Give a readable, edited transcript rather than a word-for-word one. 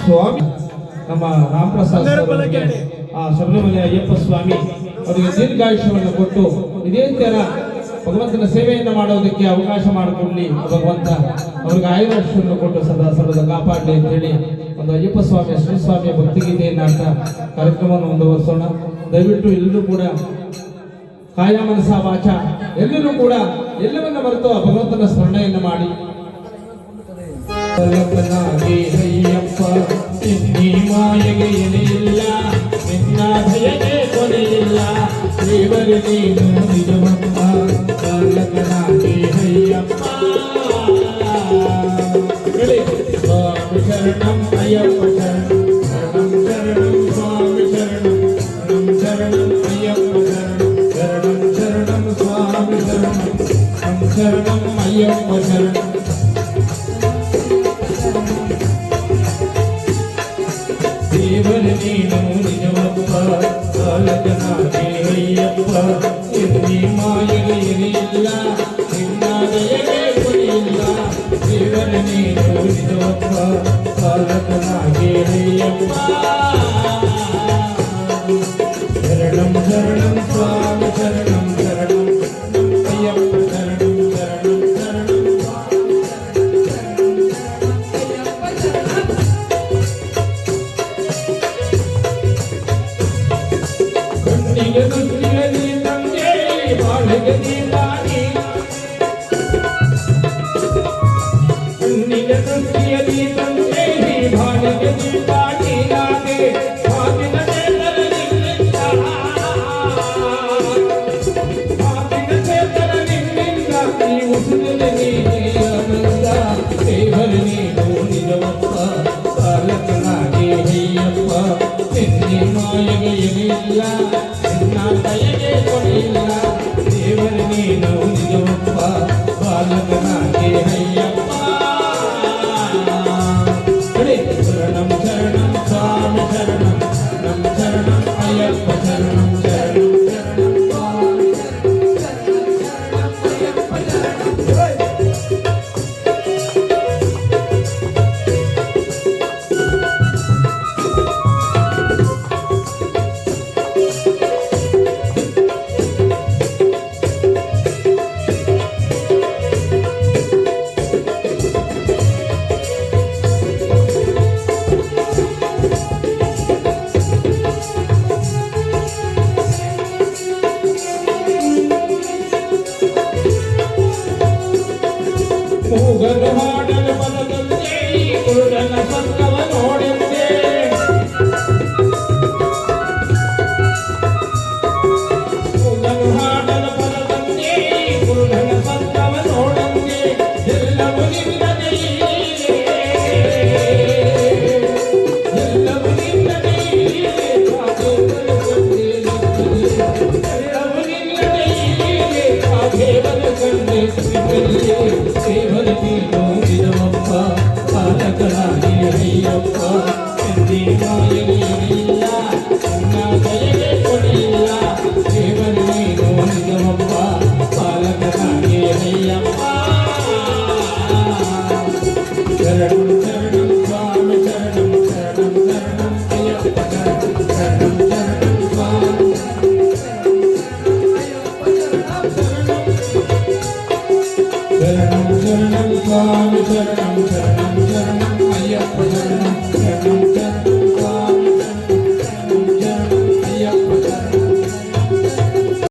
ಸ್ವಾಮಿ ನಮ್ಮ ರಾಮಪ್ರಸಾದ್ ಶಬರಿಮಲೆ ಅಯ್ಯಪ್ಪ ಸ್ವಾಮಿ ಅವರಿಗೆ ದೀರ್ಘಾಯುಷ್ಯವನ್ನು ಕೊಟ್ಟು ಇದೇ ತರ ಭಗವಂತನ ಸೇವೆಯನ್ನು ಮಾಡೋದಕ್ಕೆ ಅವಕಾಶ ಮಾಡಿಕೊಡ್ಲಿ ಭಗವಂತ ಅವ್ರಿಗೆ ಆಯುರಾಶ್ಯವನ್ನು ಕೊಟ್ಟು ಸದಾ ಸರ್ವದ ಕಾಪಾಡಲಿ ಅಂತ ಹೇಳಿ ಒಂದು ಅಯ್ಯಪ್ಪ ಸ್ವಾಮಿಯ ಶ್ರೀಸ್ವಾಮಿಯ ಭಕ್ತಿಗೀತೆಯನ್ನು ಅಂತ ಕಾರ್ಯಕ್ರಮವನ್ನು ಮುಂದುವರಿಸೋಣ. ದಯವಿಟ್ಟು ಎಲ್ಲರೂ ಕೂಡ ಕಾಯ ಮನಸ ವಾಚ ಎಲ್ಲರೂ ಕೂಡ ಎಲ್ಲವನ್ನ ಮರೆತು ಆ ಭಗವಂತನ ಸ್ಮರಣೆಯನ್ನು ಮಾಡಿ ಮಾಯಗೆ ಎಲೆಯಿಲ್ಲ ನಿನ್ನ ಭಯಗೆ ಕೊನೆಯಿಲ್ಲ ದೇವರೇ ನೀನು ನಿಜವಪ್ಪ ಬಾಲಕನಾಗಿ ಹಯ್ಯಪ್ಪ ಸ್ವಾಮಿ ಶರಣಂ ಅಯ್ಯಪ್ಪ ಶರಣಂ ಶರಣಂ ಸ್ವಾಮಿ ಶರಣಂ ಶರಣಂ ಅಯ್ಯಪ್ಪ ಶರಣಂ ಶರಣಂ ಸ್ವಾಮಿ ಶರಣಂ ಶರಣಂ ಅಯ್ಯಪ್ಪ ಶರಣಂ ದೇವರ ನೀನು ನಿಜವಪ್ಪ ಬಾಲಕನಾಗಿ ಅಯ್ಯಪ್ಪ ಎಲ್ಲಿ ಮಾಯಗೆ ಎಲೆಯಿಲ್ಲ ನಿನ್ನ ದಯೆಗೆ ಕೊನೆಯಿಲ್ಲ ದೇವರ ನೀನು ನಿಜವಪ್ಪ ಬಾಲಕನಾಗಿ ಅಯ್ಯಪ್ಪ ಶರಣಂ ಶರಣಂ ಸ್ವಾಮಿ ಶರಣಂ ಶರಣಂ ಅಯ್ಯಪ್ಪ ಶರಣಂ ಶರಣಂ ಶರಣಂ ಕಣ್ಣಿಗೆ ದೃಷ್ಟಿಗೆ ನೀ ತಂದೆ ಬಾಳಿಗೆ ನೀ ದಾನಿ ಕಣ್ಣಿಗೆ ದೃಷ್ಟಿಗೆ ನೀ ತಂದೆ ಬಾಳಿಗೆ ನೀ ದಾನಿ ನಾನೇ ಮಾತಿನ ಚೇತನ ನಿನ್ನಿಂದ ಮಾತಿನ ಚೇತನ ನಿನ್ನಿಂದ ನೀ ಉಸಿರಿನ ನೀನೇ ಆನಂದ ದೇವರ ನೀನು ನಿಜವಪ್ಪ ಬಾಲಕನಾಗಿ ಅಯ್ಯಪ್ಪ ನಿನ್ನೆ ಮಾಯಗೆ ಎಲೆಯಿಲ್ಲ ನಿನ್ನ ದಯೆಗೆ ಕೊನೆಯಿಲ್ಲ ದೇವರ ನೀನು ನಿಜವಪ್ಪ ಬಾಲಕನಾಗಿ ಅಯ್ಯಪ್ಪ ಶರಣಂ ಶರಣಂ ಸ್ವಾಮಿ ಶರಣಂ ಶರಣಂ ಶರಣಂ ಅಯ್ಯಪ್ಪ ಶರಣಂ ಶರಣಂ ಶರಣಂ ಸ್ವಾಮಿ ಶರಣಂ ಶರಣಂ ಅಯ್ಯಪ್ಪ ಶರಣಂ ಮೂಗನು ಹಾಡಲು ಬಲದಂತೆ ಕುರುಡನ ಸ್ವರ್ಗವ ನೋಡಿದ್ದೆ ಮೂಗನು ಹಾಡಲು ಬಲದಂತೆ ಕುರುಡನ ಸ್ವರ್ಗವ ನೋಡಂತೆ ಎಲ್ಲವೂ ನಿನ್ನದೇ ಎಲ್ಲವೂ ನಿನ್ನದೇ ಎಲ್ಲವೂ ನಿನ್ನದೇ ಆ ದೇವರ ಕಂಡೆ ದೇವರ ನೀನು ನಿಜವಪ್ಪ ಬಾಲಕನಾಗಿ ಅಯ್ಯಪ್ಪ ಎಂದಿ ಮಾಯಗೆ ಎಲೆಯಿಲ್ಲ ನಿನ್ನ ದಯೆಗೆ ಕೊನೆಯಿಲ್ಲ ದೇವರ ನೀನು ನಿಜವಪ್ಪ ಬಾಲಕನಾಗಿ ಅಯ್ಯಪ್ಪ ಶರಣಂ ಶರಣಂ ಸ್ವಾಮಿ ಶರಣಂ ಶರಣಂ ಶರಣಂ ಅಯ್ಯಪ್ಪ ಶರಣಂ ಶರಣಂ ಸ್ವಾಮಿ ಶರಣಂ ಶರಣಂ ಸ್ವಾಮಿ ಶರಣಂ ಶರಣಂ ಶರಣಂ ಅಯ್ಯಪ್ಪ ಶರಣಂ